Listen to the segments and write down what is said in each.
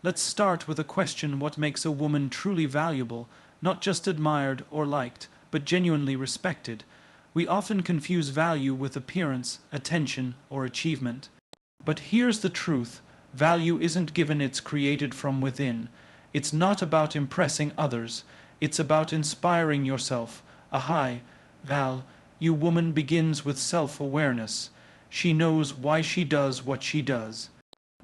Let's start with a question: what makes a woman truly valuable, not just admired or liked, but genuinely respected? We often confuse value with appearance, attention, or achievement. But here's the truth: value isn't given, it's created from within. It's not about impressing others, it's about inspiring yourself. A high value woman begins with self-awareness. She knows why she does what she does.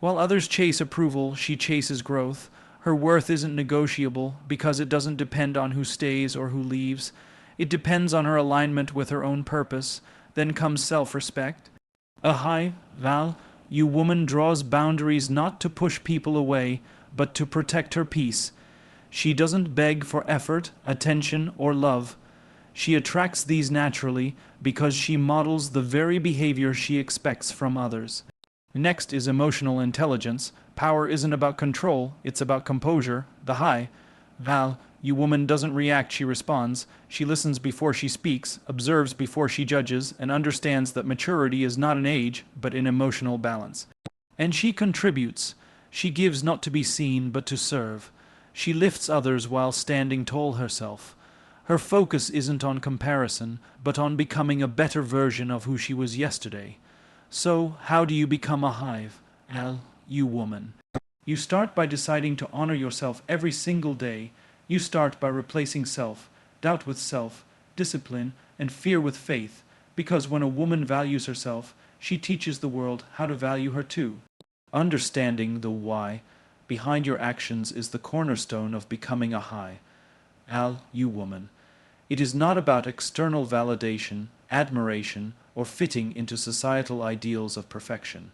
While others chase approval, she chases growth. Her worth isn't negotiable because it doesn't depend on who stays or who leaves. It depends on her alignment with her own purpose. Then comes self-respect. A high value woman draws boundaries not to push people away, but to protect her peace. She doesn't beg for effort, attention, or love. She attracts these naturally because she models the very behavior she expects from others. Next is emotional intelligence. Power isn't about control, it's about composure. The high value woman doesn't react, she responds. She listens before she speaks, observes before she judges, and understands that maturity is not an age, but an emotional balance. And she contributes. She gives not to be seen, but to serve. She lifts others while standing tall herself. Her focus isn't on comparison, but on becoming a better version of who she was yesterday. So, how do you become a high value woman? You start by deciding to honor yourself every single day. You start by replacing self-doubt with self-discipline and fear with faith, because when a woman values herself, she teaches the world how to value her too. Understanding the why behind your actions is the cornerstone of becoming a high value woman. It is not about external validation, admiration, or fitting into societal ideals of perfection.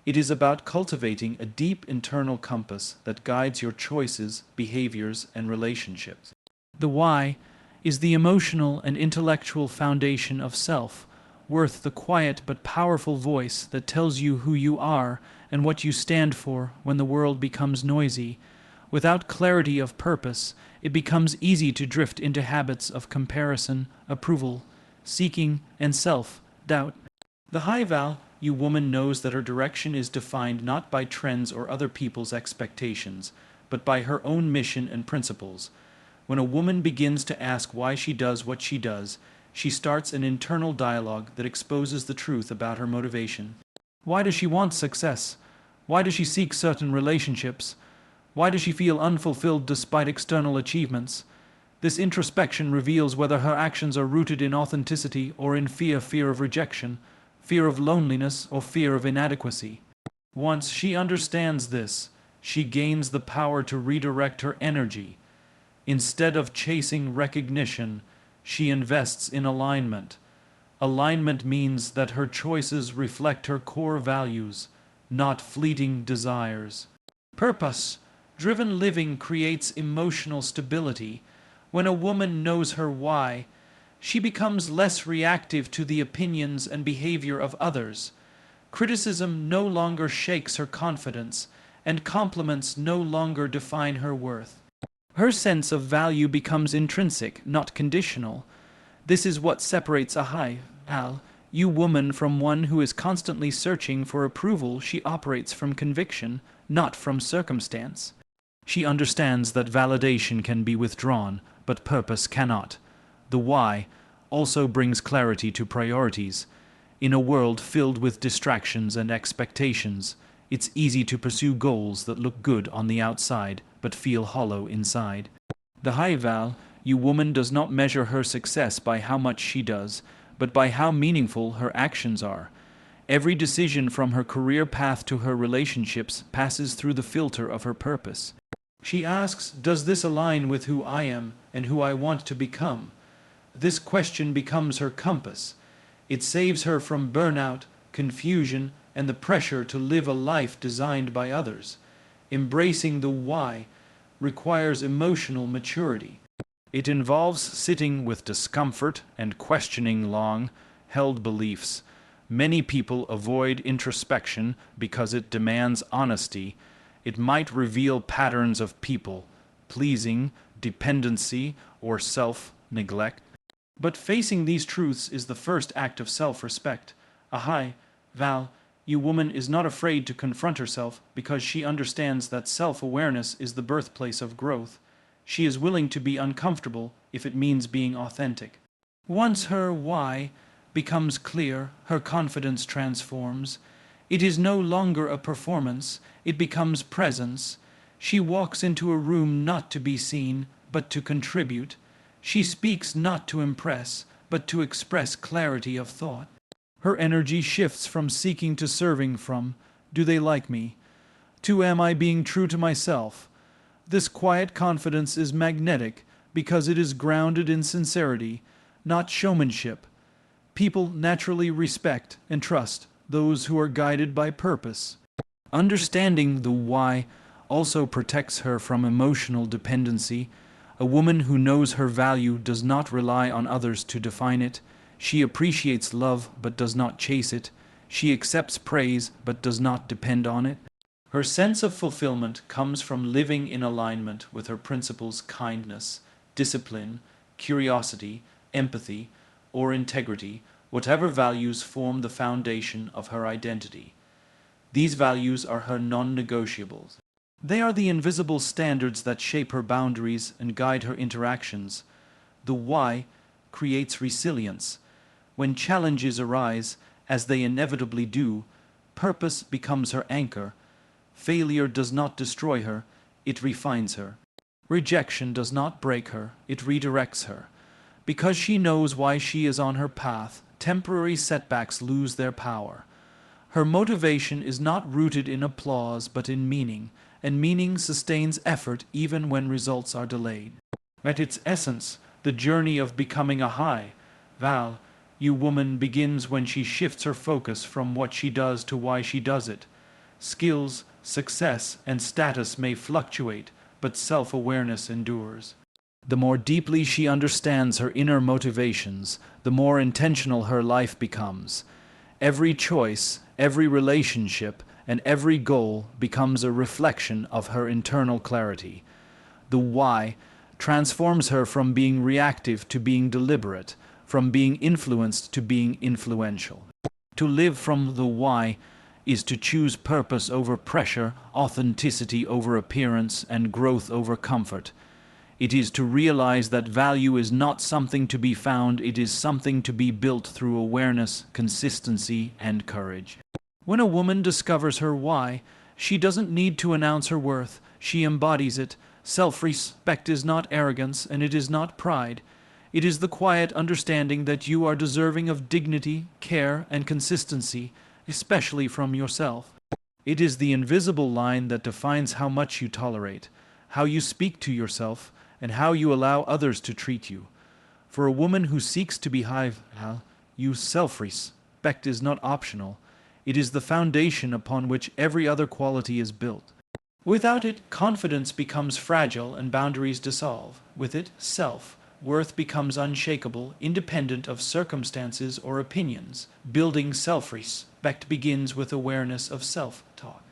It is about cultivating a deep internal compass that guides your choices, behaviors, and relationships. The why is the emotional and intellectual foundation of self, worth the quiet but powerful voice that tells you who you are and what you stand for when the world becomes noisy. Without clarity of purpose, it becomes easy to drift into habits of comparison, approval, seeking, and self-doubt. The high value woman knows that her direction is defined not by trends or other people's expectations, but by her own mission and principles. When a woman begins to ask why she does what she does, she starts an internal dialogue that exposes the truth about her motivation. Why does she want success? Why does she seek certain relationships? Why does she feel unfulfilled despite external achievements? This introspection reveals whether her actions are rooted in authenticity or in fear of rejection, fear of loneliness, or fear of inadequacy. Once she understands this, she gains the power to redirect her energy. Instead of chasing recognition, she invests in alignment. Alignment means that her choices reflect her core values, not fleeting desires. Purpose-driven living creates emotional stability. When a woman knows her why, she becomes less reactive to the opinions and behavior of others. Criticism no longer shakes her confidence, and compliments no longer define her worth. Her sense of value becomes intrinsic, not conditional. This is what separates a high value woman from one who is constantly searching for approval. She operates from conviction, not from circumstance. She understands that validation can be withdrawn, but purpose cannot. The why also brings clarity to priorities. In a world filled with distractions and expectations, it's easy to pursue goals that look good on the outside, but feel hollow inside. The high value woman does not measure her success by how much she does, but by how meaningful her actions are. Every decision from her career path to her relationships passes through the filter of her purpose. She asks, does this align with who I am and who I want to become? This question becomes her compass. It saves her from burnout, confusion, and the pressure to live a life designed by others. Embracing the why requires emotional maturity. It involves sitting with discomfort and questioning long-held beliefs. Many people avoid introspection because it demands honesty. It might reveal patterns of people pleasing, dependency, or self-neglect. But facing these truths is the first act of self-respect. A high value You woman is not afraid to confront herself because she understands that self-awareness is the birthplace of growth. She is willing to be uncomfortable if it means being authentic. Once her why becomes clear, her confidence transforms. It is no longer a performance, it becomes presence. She walks into a room not to be seen, but to contribute. She speaks not to impress, but to express clarity of thought. Her energy shifts from seeking to serving, from, do they like me, to am I being true to myself? This quiet confidence is magnetic because it is grounded in sincerity, not showmanship. People naturally respect and trust those who are guided by purpose. Understanding the why also protects her from emotional dependency. A woman who knows her value does not rely on others to define it. She appreciates love but does not chase it. She accepts praise but does not depend on it. Her sense of fulfillment comes from living in alignment with her principles: kindness, discipline, curiosity, empathy, or integrity, whatever values form the foundation of her identity. These values are her non-negotiables. They are the invisible standards that shape her boundaries and guide her interactions. The why creates resilience. When challenges arise, as they inevitably do, purpose becomes her anchor. Failure does not destroy her, it refines her. Rejection does not break her, it redirects her. Because she knows why she is on her path, temporary setbacks lose their power. Her motivation is not rooted in applause but in meaning, and meaning sustains effort even when results are delayed. At its essence, the journey of becoming a high-value woman begins when she shifts her focus from what she does to why she does it. Skills, success, and status may fluctuate, but self-awareness endures. The more deeply she understands her inner motivations, the more intentional her life becomes. Every choice, every relationship, and every goal becomes a reflection of her internal clarity. The why transforms her from being reactive to being deliberate, from being influenced to being influential. To live from the why is to choose purpose over pressure, authenticity over appearance, and growth over comfort. It is to realize that value is not something to be found, it is something to be built through awareness, consistency, and courage. When a woman discovers her why, she doesn't need to announce her worth, she embodies it. Self-respect is not arrogance, and it is not pride. It is the quiet understanding that you are deserving of dignity, care, and consistency, especially from yourself. It is the invisible line that defines how much you tolerate, how you speak to yourself, and how you allow others to treat you. For a woman who seeks to be high-value, self-respect is not optional. It is the foundation upon which every other quality is built. Without it, confidence becomes fragile and boundaries dissolve. With it, self-worth becomes unshakable, independent of circumstances or opinions. Building self-respect begins with awareness of self-talk.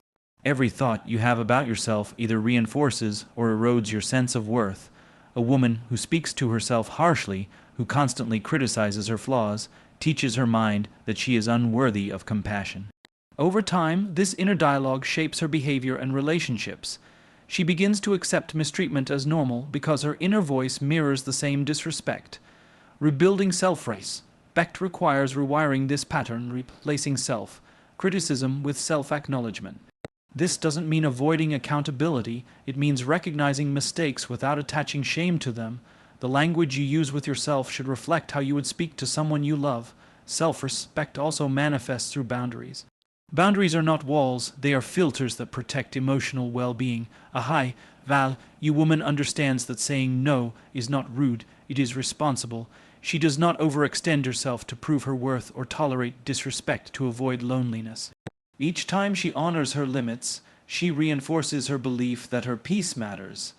Every thought you have about yourself either reinforces or erodes your sense of worth. A woman who speaks to herself harshly, who constantly criticizes her flaws, teaches her mind that she is unworthy of compassion. Over time, this inner dialogue shapes her behavior and relationships. She begins to accept mistreatment as normal because her inner voice mirrors the same disrespect. Rebuilding self-respect requires rewiring this pattern, replacing self-criticism with self-acknowledgement. This doesn't mean avoiding accountability, it means recognizing mistakes without attaching shame to them. The language you use with yourself should reflect how you would speak to someone you love. Self-respect also manifests through boundaries. Boundaries are not walls, they are filters that protect emotional well-being. A high-value woman understands that saying no is not rude, it is responsible. She does not overextend herself to prove her worth or tolerate disrespect to avoid loneliness. Each time she honors her limits, she reinforces her belief that her peace matters.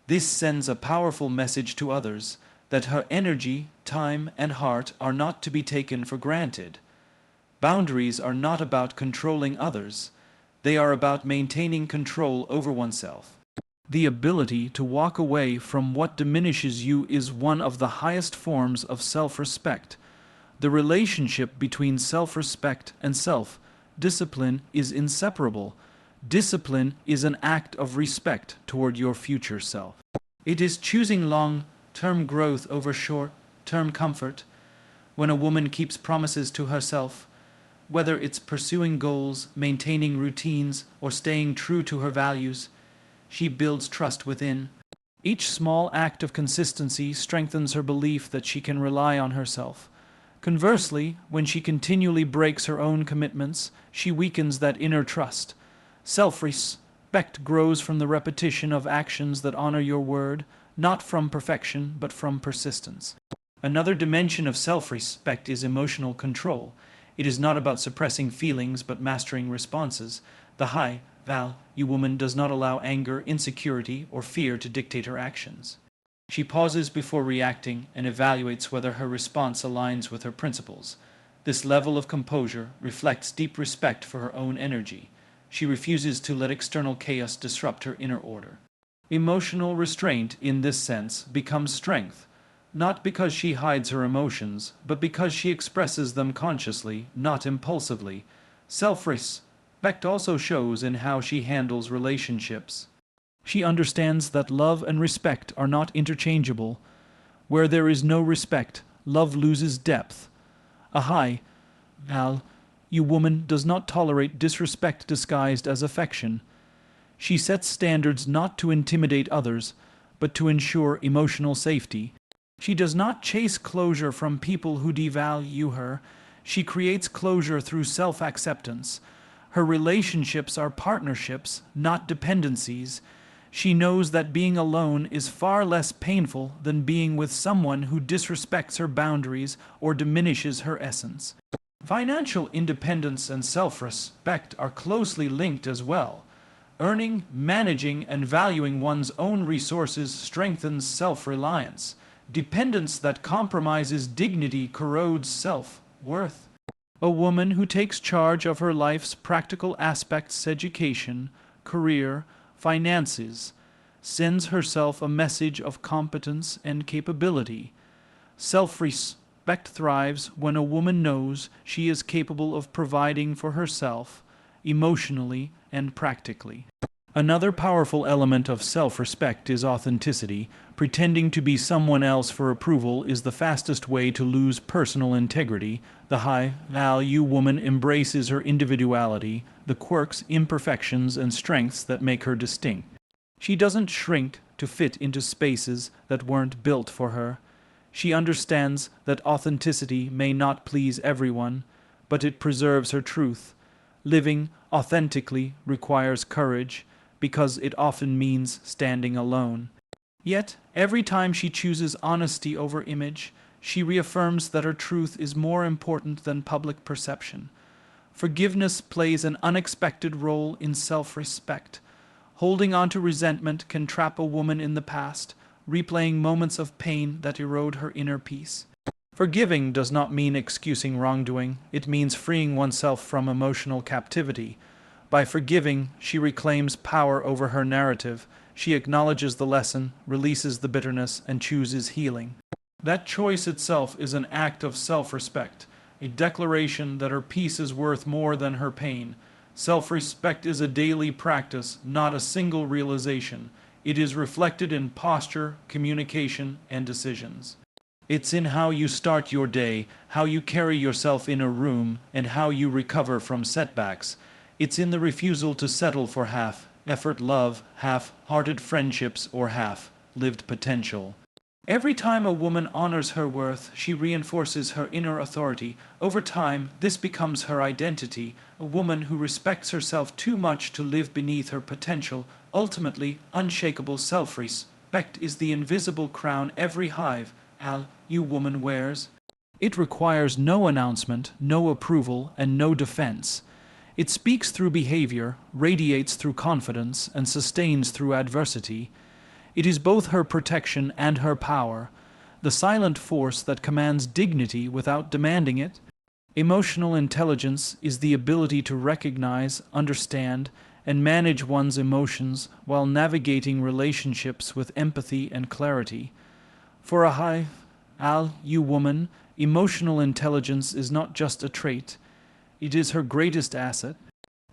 This sends a powerful message to others that her energy, time, and heart are not to be taken for granted. Boundaries are not about controlling others. They are about maintaining control over oneself. The ability to walk away from what diminishes you is one of the highest forms of self-respect. The relationship between self-respect and self discipline is inseparable. Discipline is an act of respect toward your future self. It is choosing long-term growth over short-term comfort. When a woman keeps promises to herself, whether it's pursuing goals, maintaining routines, or staying true to her values, she builds trust within. Each small act of consistency strengthens her belief that she can rely on herself. Conversely, when she continually breaks her own commitments, she weakens that inner trust. Self-respect grows from the repetition of actions that honor your word, not from perfection, but from persistence. Another dimension of self-respect is emotional control. It is not about suppressing feelings, but mastering responses. The high-value woman does not allow anger, insecurity, or fear to dictate her actions. She pauses before reacting and evaluates whether her response aligns with her principles. This level of composure reflects deep respect for her own energy. She refuses to let external chaos disrupt her inner order. Emotional restraint, in this sense, becomes strength, not because she hides her emotions, but because she expresses them consciously, not impulsively. Self-respect also shows in how she handles relationships. She understands that love and respect are not interchangeable. Where there is no respect, love loses depth. A high-value woman does not tolerate disrespect disguised as affection. She sets standards not to intimidate others, but to ensure emotional safety. She does not chase closure from people who devalue her. She creates closure through self-acceptance. Her relationships are partnerships, not dependencies. She knows that being alone is far less painful than being with someone who disrespects her boundaries or diminishes her essence. Financial independence and self-respect are closely linked as well. Earning, managing, and valuing one's own resources strengthens self-reliance. Dependence that compromises dignity corrodes self-worth. A woman who takes charge of her life's practical aspects, education, career, finances, sends herself a message of competence and capability. Self-respect thrives when a woman knows she is capable of providing for herself, emotionally and practically. Another powerful element of self-respect is authenticity. Pretending to be someone else for approval is the fastest way to lose personal integrity. The high-value woman embraces her individuality, the quirks, imperfections, and strengths that make her distinct. She doesn't shrink to fit into spaces that weren't built for her. She understands that authenticity may not please everyone, but it preserves her truth. Living authentically requires courage, because it often means standing alone. Yet, every time she chooses honesty over image, she reaffirms that her truth is more important than public perception. Forgiveness plays an unexpected role in self-respect. Holding on to resentment can trap a woman in the past, replaying moments of pain that erode her inner peace. Forgiving does not mean excusing wrongdoing. It means freeing oneself from emotional captivity. By forgiving, she reclaims power over her narrative. She acknowledges the lesson, releases the bitterness, and chooses healing. That choice itself is an act of self-respect, a declaration that her peace is worth more than her pain. Self-respect is a daily practice, not a single realization. It is reflected in posture, communication, and decisions. It's in how you start your day, how you carry yourself in a room, and how you recover from setbacks. It's in the refusal to settle for half-effort love, half-hearted friendships, or half-lived potential. Every time a woman honors her worth, she reinforces her inner authority. Over time, this becomes her identity, a woman who respects herself too much to live beneath her potential. Ultimately, unshakable self-respect is the invisible crown every high-value woman wears. It requires no announcement, no approval, and no defense. It speaks through behavior, radiates through confidence, and sustains through adversity. It is both her protection and her power, the silent force that commands dignity without demanding it. Emotional intelligence is the ability to recognize, understand, and manage one's emotions while navigating relationships with empathy and clarity. For a high-value woman, emotional intelligence is not just a trait. It is her greatest asset.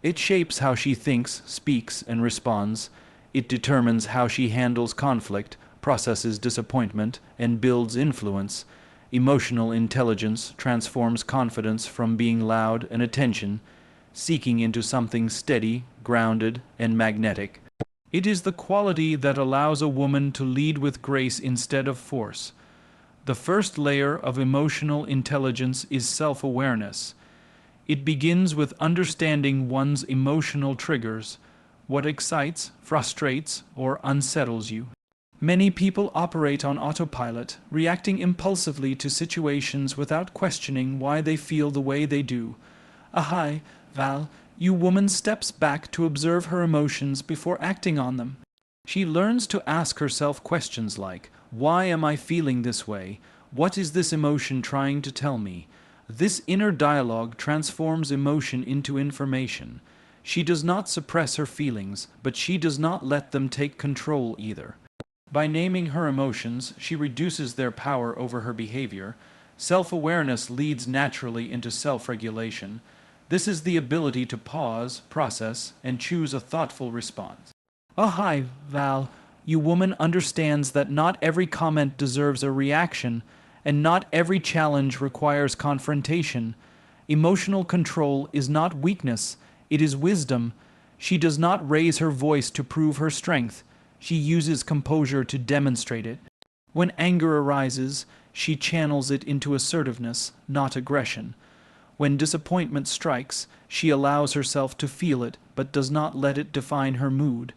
It shapes how she thinks, speaks, and responds. It determines how she handles conflict, processes disappointment, and builds influence. Emotional intelligence transforms confidence from being loud and attention, seeking into something steady, grounded, and magnetic. It is the quality that allows a woman to lead with grace instead of force. The first layer of emotional intelligence is self-awareness. It begins with understanding one's emotional triggers, what excites, frustrates, or unsettles you. Many people operate on autopilot, reacting impulsively to situations without questioning why they feel the way they do. Val, you woman steps back to observe her emotions before acting on them. She learns to ask herself questions like, why am I feeling this way? What is this emotion trying to tell me? This inner dialogue transforms emotion into information. She does not suppress her feelings, but she does not let them take control either. By naming her emotions, she reduces their power over her behavior. Self-awareness leads naturally into self-regulation. This is the ability to pause, process, and choose a thoughtful response. Val, you woman understands that not every comment deserves a reaction, and not every challenge requires confrontation. Emotional control is not weakness, it is wisdom. She does not raise her voice to prove her strength. She uses composure to demonstrate it. When anger arises, she channels it into assertiveness, not aggression. When disappointment strikes, she allows herself to feel it, but does not let it define her mood.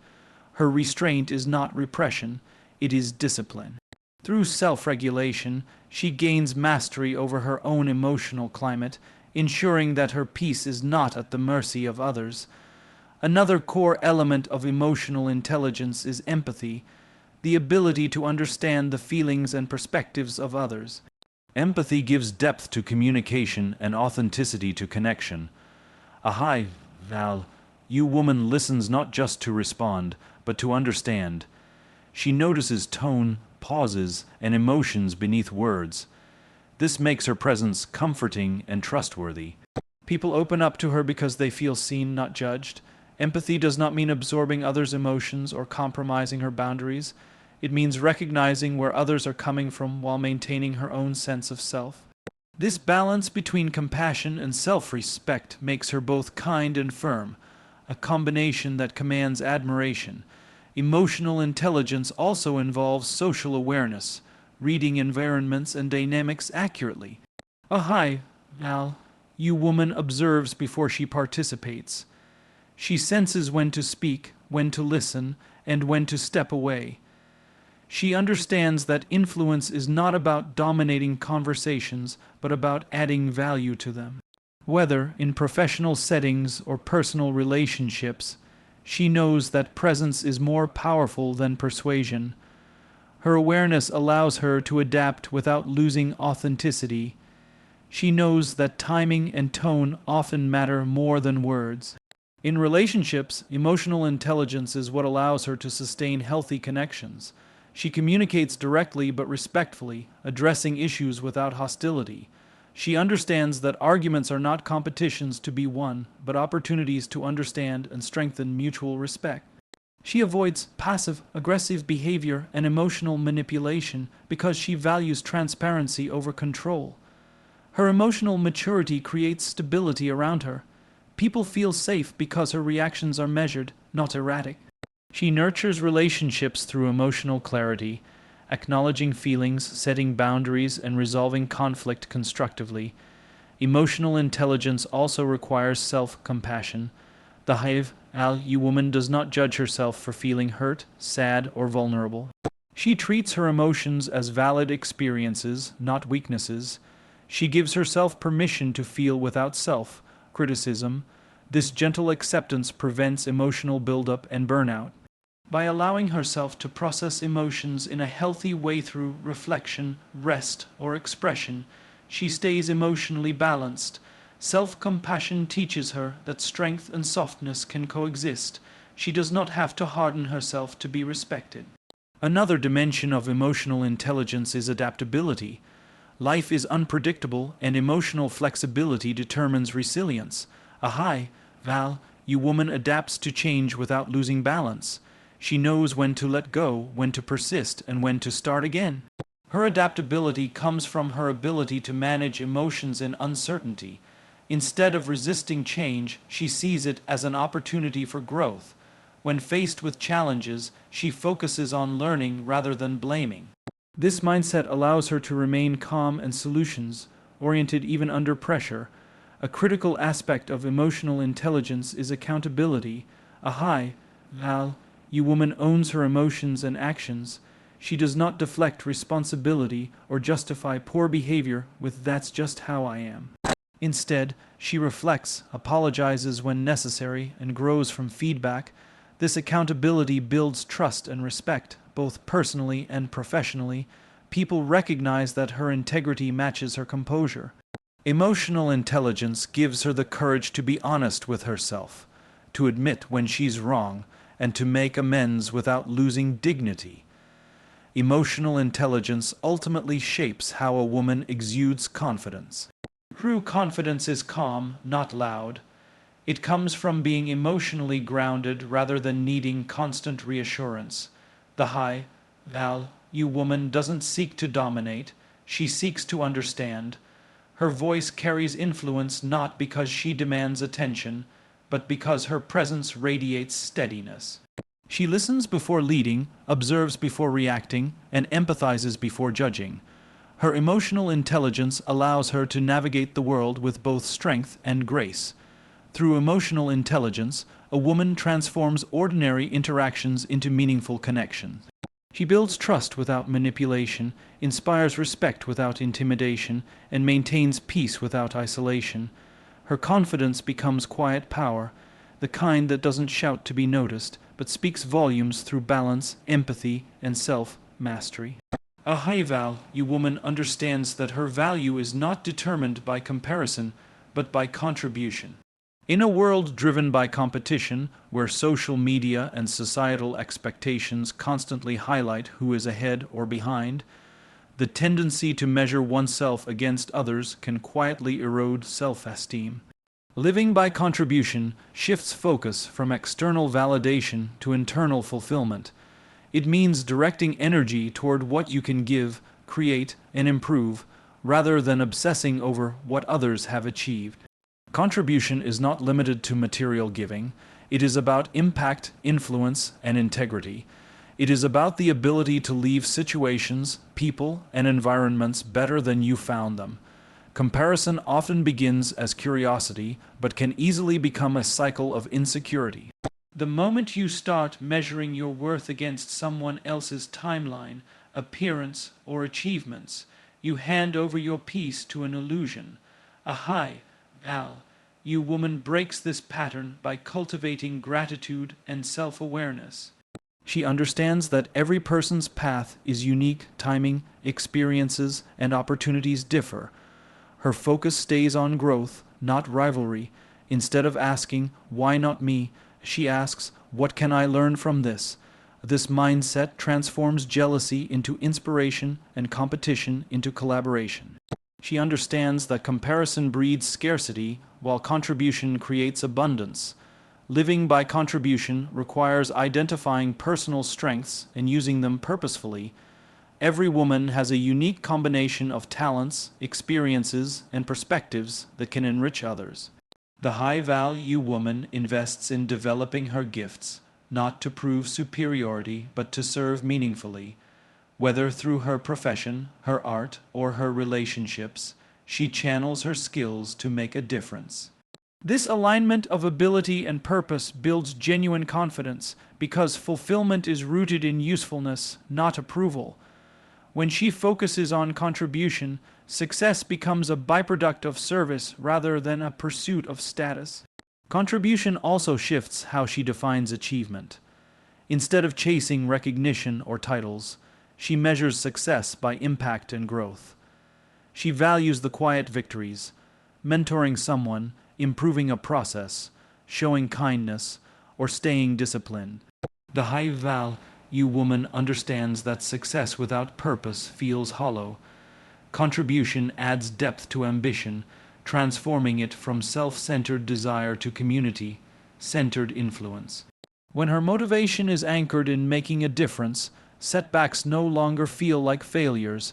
Her restraint is not repression, it is discipline. Through self-regulation, she gains mastery over her own emotional climate, ensuring that her peace is not at the mercy of others. Another core element of emotional intelligence is empathy, the ability to understand the feelings and perspectives of others. Empathy gives depth to communication and authenticity to connection. Val, you woman listens not just to respond, but to understand. She notices tone, pauses, and emotions beneath words. This makes her presence comforting and trustworthy. People open up to her because they feel seen, not judged. Empathy does not mean absorbing others' emotions or compromising her boundaries. It means recognizing where others are coming from while maintaining her own sense of self. This balance between compassion and self-respect makes her both kind and firm, a combination that commands admiration. Emotional intelligence also involves social awareness, reading environments and dynamics accurately. Val, you woman observes before she participates. She senses when to speak, when to listen, and when to step away. She understands that influence is not about dominating conversations, but about adding value to them. Whether in professional settings or personal relationships, she knows that presence is more powerful than persuasion. Her awareness allows her to adapt without losing authenticity. She knows that timing and tone often matter more than words. In relationships, emotional intelligence is what allows her to sustain healthy connections. She communicates directly but respectfully, addressing issues without hostility. She understands that arguments are not competitions to be won, but opportunities to understand and strengthen mutual respect. She avoids passive-aggressive behavior and emotional manipulation because she values transparency over control. Her emotional maturity creates stability around her. People feel safe because her reactions are measured, not erratic. She nurtures relationships through emotional clarity, acknowledging feelings, setting boundaries, and resolving conflict constructively. Emotional intelligence also requires self-compassion. The you woman does not judge herself for feeling hurt, sad, or vulnerable. She treats her emotions as valid experiences, not weaknesses. She gives herself permission to feel without self-criticism. This gentle acceptance prevents emotional buildup and burnout. By allowing herself to process emotions in a healthy way through reflection, rest, or expression, she stays emotionally balanced. Self-compassion teaches her that strength and softness can coexist. She does not have to harden herself to be respected. Another dimension of emotional intelligence is adaptability. Life is unpredictable, and emotional flexibility determines resilience. A high-value woman adapts to change without losing balance. She knows when to let go, when to persist, and when to start again. Her adaptability comes from her ability to manage emotions and uncertainty. Instead of resisting change, she sees it as an opportunity for growth. When faced with challenges, she focuses on learning rather than blaming. This mindset allows her to remain calm and solutions-oriented even under pressure. A critical aspect of emotional intelligence is accountability. A high-value woman owns her emotions and actions. She does not deflect responsibility or justify poor behavior with "that's just how I am." Instead, she reflects, apologizes when necessary, and grows from feedback. This accountability builds trust and respect, both personally and professionally. People recognize that her integrity matches her composure. Emotional intelligence gives her the courage to be honest with herself, to admit when she's wrong, and to make amends without losing dignity. Emotional intelligence ultimately shapes how a woman exudes confidence. True confidence is calm, not loud. It comes from being emotionally grounded rather than needing constant reassurance. The high-value woman doesn't seek to dominate, she seeks to understand. Her voice carries influence not because she demands attention, but because her presence radiates steadiness. She listens before leading, observes before reacting, and empathizes before judging. Her emotional intelligence allows her to navigate the world with both strength and grace. Through emotional intelligence, a woman transforms ordinary interactions into meaningful connections. She builds trust without manipulation, inspires respect without intimidation, and maintains peace without isolation. Her confidence becomes quiet power, the kind that doesn't shout to be noticed, but speaks volumes through balance, empathy, and self-mastery. A high-value woman understands that her value is not determined by comparison, but by contribution. In a world driven by competition, where social media and societal expectations constantly highlight who is ahead or behind, the tendency to measure oneself against others can quietly erode self-esteem. Living by contribution shifts focus from external validation to internal fulfillment. It means directing energy toward what you can give, create, and improve, rather than obsessing over what others have achieved. Contribution is not limited to material giving. It is about impact, influence, and integrity. It is about the ability to leave situations, people, and environments better than you found them. Comparison often begins as curiosity, but can easily become a cycle of insecurity. The moment you start measuring your worth against someone else's timeline, appearance, or achievements, you hand over your peace to an illusion. A high-value woman breaks this pattern by cultivating gratitude and self-awareness. She understands that every person's path is unique, timing, experiences, and opportunities differ. Her focus stays on growth, not rivalry. Instead of asking, "Why not me?" she asks, "What can I learn from this?" This mindset transforms jealousy into inspiration and competition into collaboration. She understands that comparison breeds scarcity, while contribution creates abundance. Living by contribution requires identifying personal strengths and using them purposefully. Every woman has a unique combination of talents, experiences, and perspectives that can enrich others. The high-value woman invests in developing her gifts, not to prove superiority, but to serve meaningfully. Whether through her profession, her art, or her relationships, she channels her skills to make a difference. This alignment of ability and purpose builds genuine confidence because fulfillment is rooted in usefulness, not approval. When she focuses on contribution, success becomes a byproduct of service rather than a pursuit of status. Contribution also shifts how she defines achievement. Instead of chasing recognition or titles, she measures success by impact and growth. She values the quiet victories, mentoring someone, improving a process, showing kindness, or staying disciplined. The high-value woman understands that success without purpose feels hollow. Contribution adds depth to ambition, transforming it from self-centered desire to community-centered influence. When her motivation is anchored in making a difference, setbacks no longer feel like failures.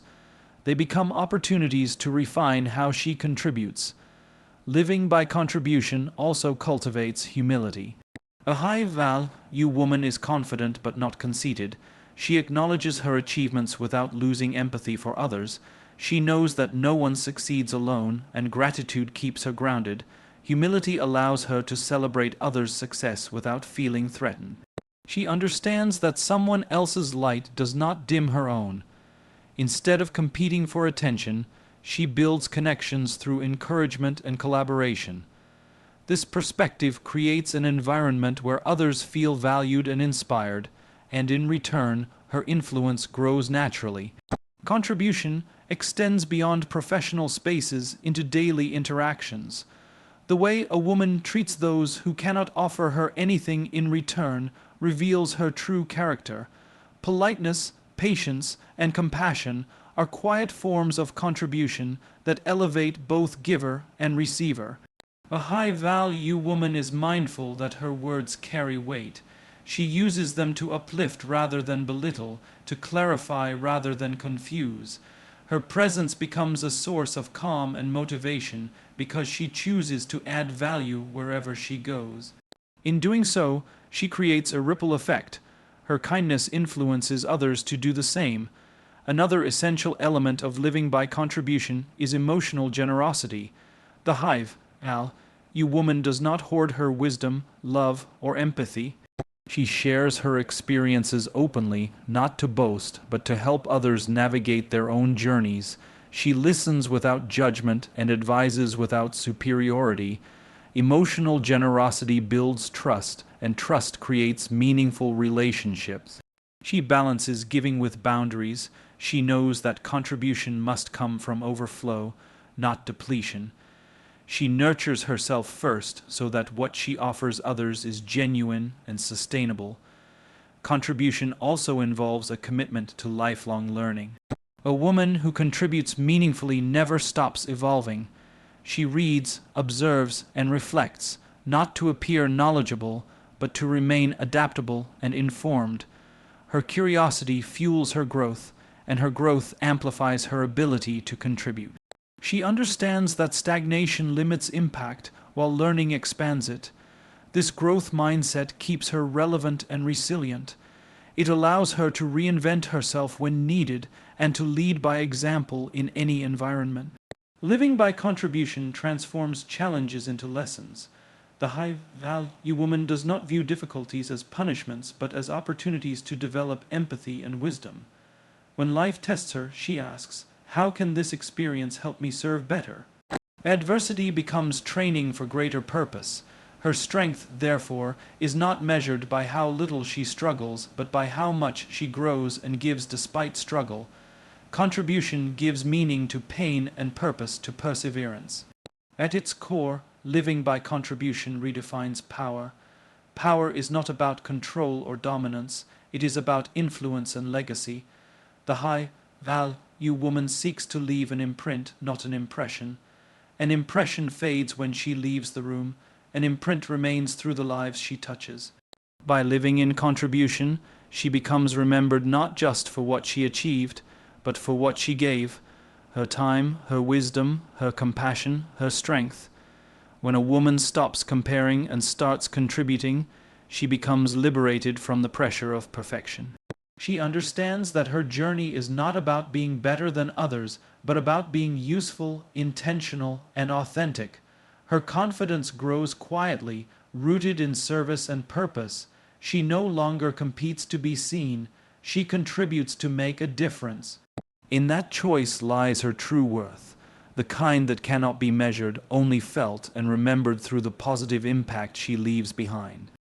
They become opportunities to refine how she contributes. Living by contribution also cultivates humility. A high-value woman is confident but not conceited. She acknowledges her achievements without losing empathy for others. She knows that no one succeeds alone, and gratitude keeps her grounded. Humility allows her to celebrate others' success without feeling threatened. She understands that someone else's light does not dim her own. Instead of competing for attention, she builds connections through encouragement and collaboration. This perspective creates an environment where others feel valued and inspired, and in return, her influence grows naturally. Contribution extends beyond professional spaces into daily interactions. The way a woman treats those who cannot offer her anything in return reveals her true character. Politeness, patience, and compassion are quiet forms of contribution that elevate both giver and receiver. A high-value woman is mindful that her words carry weight. She uses them to uplift rather than belittle, to clarify rather than confuse. Her presence becomes a source of calm and motivation because she chooses to add value wherever she goes. In doing so, she creates a ripple effect. Her kindness influences others to do the same. Another essential element of living by contribution is emotional generosity. The high-value woman does not hoard her wisdom, love, or empathy. She shares her experiences openly, not to boast, but to help others navigate their own journeys. She listens without judgment and advises without superiority. Emotional generosity builds trust, and trust creates meaningful relationships. She balances giving with boundaries. She knows that contribution must come from overflow, not depletion. She nurtures herself first so that what she offers others is genuine and sustainable. Contribution also involves a commitment to lifelong learning. A woman who contributes meaningfully never stops evolving. She reads, observes, and reflects, not to appear knowledgeable, but to remain adaptable and informed. Her curiosity fuels her growth, and her growth amplifies her ability to contribute. She understands that stagnation limits impact, while learning expands it. This growth mindset keeps her relevant and resilient. It allows her to reinvent herself when needed and to lead by example in any environment. Living by contribution transforms challenges into lessons. The high-value woman does not view difficulties as punishments, but as opportunities to develop empathy and wisdom. When life tests her, she asks, "How can this experience help me serve better?" Adversity becomes training for greater purpose. Her strength, therefore, is not measured by how little she struggles, but by how much she grows and gives despite struggle. Contribution gives meaning to pain and purpose to perseverance. At its core, living by contribution redefines power. Power is not about control or dominance, it is about influence and legacy. The high-value woman seeks to leave an imprint, not an impression. An impression fades when she leaves the room. An imprint remains through the lives she touches. By living in contribution, she becomes remembered not just for what she achieved, but for what she gave, her time, her wisdom, her compassion, her strength. When a woman stops comparing and starts contributing, she becomes liberated from the pressure of perfection. She understands that her journey is not about being better than others, but about being useful, intentional, and authentic. Her confidence grows quietly, rooted in service and purpose. She no longer competes to be seen. She contributes to make a difference. In that choice lies her true worth, the kind that cannot be measured, only felt and remembered through the positive impact she leaves behind.